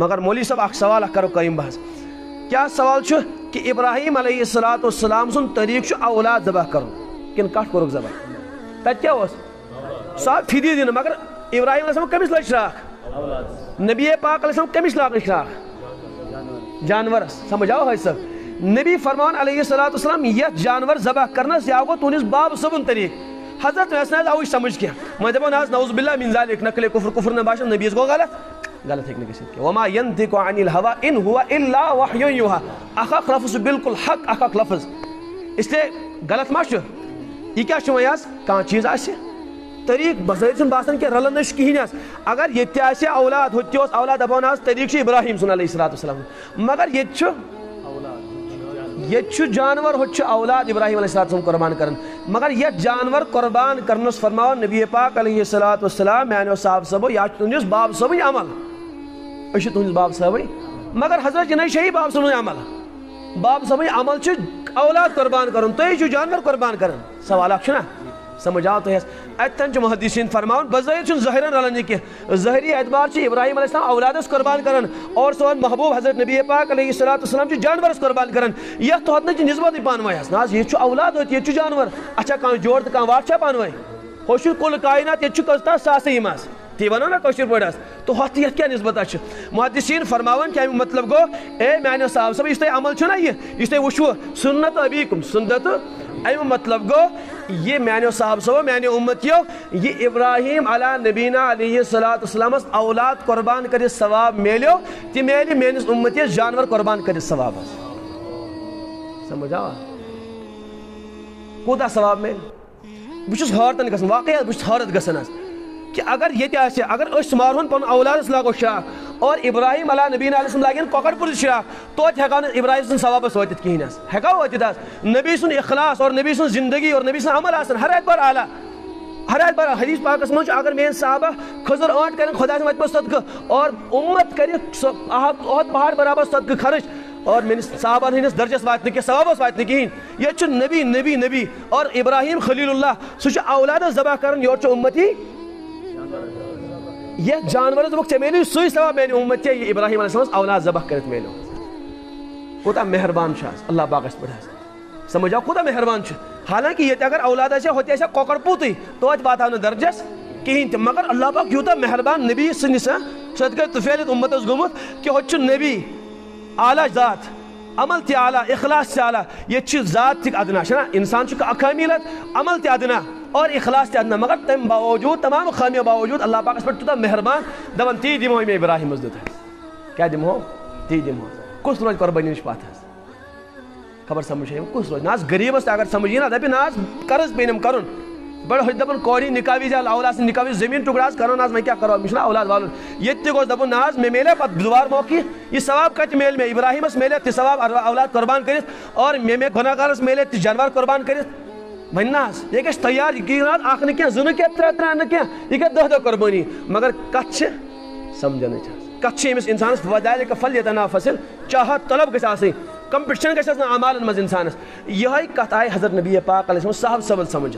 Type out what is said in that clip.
مگر مولوی صاحب اخ سوال کرو قیم بحث کیا سوال چھو کہ ابراہیم علیہ السلام سن طریق اولاد ذبح کرو کن کٹ کورک ذبح تت کیا صاحب فدی دین مگر ابراہیم علیہ السلام کمس لج شراک نبی پاک علیہ السلام کمس لاگ شراک جانور سمجھ آو صاحب نبی فرمان علیہ السلام یت جانور ذبح کرنس یا گو تونس باب صبن طریق حضرت ویسے آو سمجھ کیا میں دپو ناز نعوذ باللہ من ذالک نقل کفر نہ باشن نبی گو غلط ہیکہ گژھتھ وما ينطق عن الهوى ان هو الا وحي يوحى اخ لفظ بالکل حق اخ لفظ اس لیے غلط ما یہ کیا چھ ویاس کان چیز آسہ طریق بظاہر چھن باسان کہ رلن نش کہین اگر یہ آسہ اولاد ہوتی اولاد دپان طریق ابراہیم سن علیہ السلام مگر یہ جانور ہوت اولاد ابراہیم علیہ السلام قربان کرن مگر یہ جانور قربان کرنس فرماو نبی پاک علیہ السلام میانو صاحب صبو یا تہندس باب صبی عمل اش تہندس باب صبی مگر حضرت یہ شہی باب صبی عمل باب صبی عمل چھ اولاد قربان کرن تہ جانور قربان کرن سوال اخ نا سمجھ آو تہ اتن محدثین فرماون بظاہر چھ ظاہرن رلن کہ ظاہری اعتبار چھ ابراہیم علیہ السلام اولادس قربان کرن اور سون محبوب حضرت نبی پاک علیہ السلام چھ جانورس قربان کرن یہ تو ہتن چھ نسبت پان ویس ناز یہ چھ اولاد ہوت یہ چھ جانور اچھا کان جوڑ تہ کان واٹ چھ پان وے ہوش کل کائنات یہ چھ کستا ساسے ماس تی ونو نا کشیر پڑس تو ہت یہ کیا نسبت اچ محدثین فرماون کہ مطلب گو اے میانو صاحب صاحب اس عمل چھ نا یہ وشو سنت ابیکم سنت ایم مطلب گو یہ میانو صاحب صاحب میانو امتیو یہ ابراہیم علی نبینا علیہ السلام اولاد قربان کر ثواب میلیو تی میلی میانس امتی جانور قربان کر ثواب سمجھ آ کوتا ثواب میل بس حیرتن گھن واقعی بس حیرت گھن کہ اگر یہ اگر اس مارہن پن اولادس لاگو شراک اور ابراہیم علیہ نبینا علیہ السلام لاگن کۄکر پوٗرٕ شراک توتہِ ہیٚکو نہٕ ابراہیم سٕنٛدِس ثوابس وٲتِتھ کِہیٖنۍ حظ ہیٚکو وٲتِتھ حظ نبی سُنٛد اخلاص اور نبی سٕنٛز زندگی اور نبی سُنٛد عمل آسان ہر اعتبار اعلیٰ ہر اعتبار حدیث پاکس منٛز چھُ اگر میٲنۍ صحابہ کھٔزٕر ٲنٹ کرن خۄدا سٕنٛدِ وتہِ منٛز صدقہٕ اور اُمت کرِ احد پہاڑ برابر صدقہٕ خرچ اور میٲنِس صحابن ہٕنٛدِس درجس واتہِ نہٕ کینٛہہ ثوابس واتہِ نہٕ کِہیٖنۍ ییٚتہِ چھُ نبی نبی نبی اور ابراہیم خلیل اللہ سُہ چھُ اولادس ذبح کران یورٕ چھُ اُمتی یہ جانور دوٚپُکھ ژےٚ میلیو سُے ثواب میانہِ اُمت ژےٚ یہِ ابراہیم علیہ السلام اولاد ذبح کٔرِتھ میلیو کوٗتاہ مہربان چھُ حظ اللہ پاکس پٮ۪ٹھ حظ سمجھ آو کوٗتاہ مہربان چھُ حالانکہ ییٚتہِ اگر اولاد آسہِ ہا ہوٚتہِ آسہِ ہا کۄکر پوٗتٕے توتہِ واتہو نہٕ درجس کِہیٖنۍ تہِ مگر اللہ پاک یوٗتاہ مہربان نبی سٕنٛدِس صدقہ طفیلت اُمتس گوٚمُت کہ ہوٚتہِ چھُ نبی اعلیٰ ذات عمل تہِ اعلیٰ اخلاص تہِ اعلیٰ ییٚتہِ چھِ ذات تہِ ادنا چھُنہ انسان چھُ خٲمیٖلت عمل تہِ ادنا اور اخلاص تہِ ادنا مگر تمہِ باوجوٗد تمام خٲمیو باوجوٗد اللہ پاکس پٮ۪ٹھ تیوٗتاہ مہربان دپان تی دِمہو مےٚ ابراہیمس دیُت حظ کیٛاہ دِمہو تی دِمہو کُس روزِ قۄربٲنی نِش پتھ حظ خبر سمجھ کُس روزِ نہ حظ غریٖبس تہِ اگر سمجھ یی نا دپہِ نہ حظ قرض پیٚیِنم کرُن بڑٕ ہوٚتہِ دپان کورِ نِکاح وِزِ اولاد سٕنٛدِ نِکاح وِزِ زٔمیٖن ٹُکڑٕ حظ کرو نہ حظ وۄنۍ کیٛاہ کرو مےٚ چھُنہ اولاد والُن ییٚتہِ تہِ گوٚژھ دپُن نہ حظ مےٚ میلیو پتہٕ دُبارٕ موقعہٕ یہِ ثواب کتہِ میلہِ مےٚ ابراہیمس میلہِ تہِ ثواب اولاد قۄربان کٔرِتھ اور مےٚ گۄناہ گارس میلہِ تہِ جانور قۄربان کٔرِتھ وۄنۍ نہ حظ یہِ گژھِ تیار یہِ گٔیہِ نہ حظ اکھ نہٕ کینٛہہ زٕ نہٕ کینٛہہ ترٛےٚ نہٕ کینٛہہ یہِ گٔے دہ قۄربٲنی مگر کتھ چھِ سمجھنٕچ حظ کتھ چھِ أمِس انسانس وذالِکَ فلیتنافس چاہت طلب گژھِ آسٕنۍ کمپِٹشن گژھِ آسٕنۍ اعمالن منٛز انسانس یِہے کتھ آیہِ حضرت نبی پاک علیہ السلام صاحب صٲبن سمجھ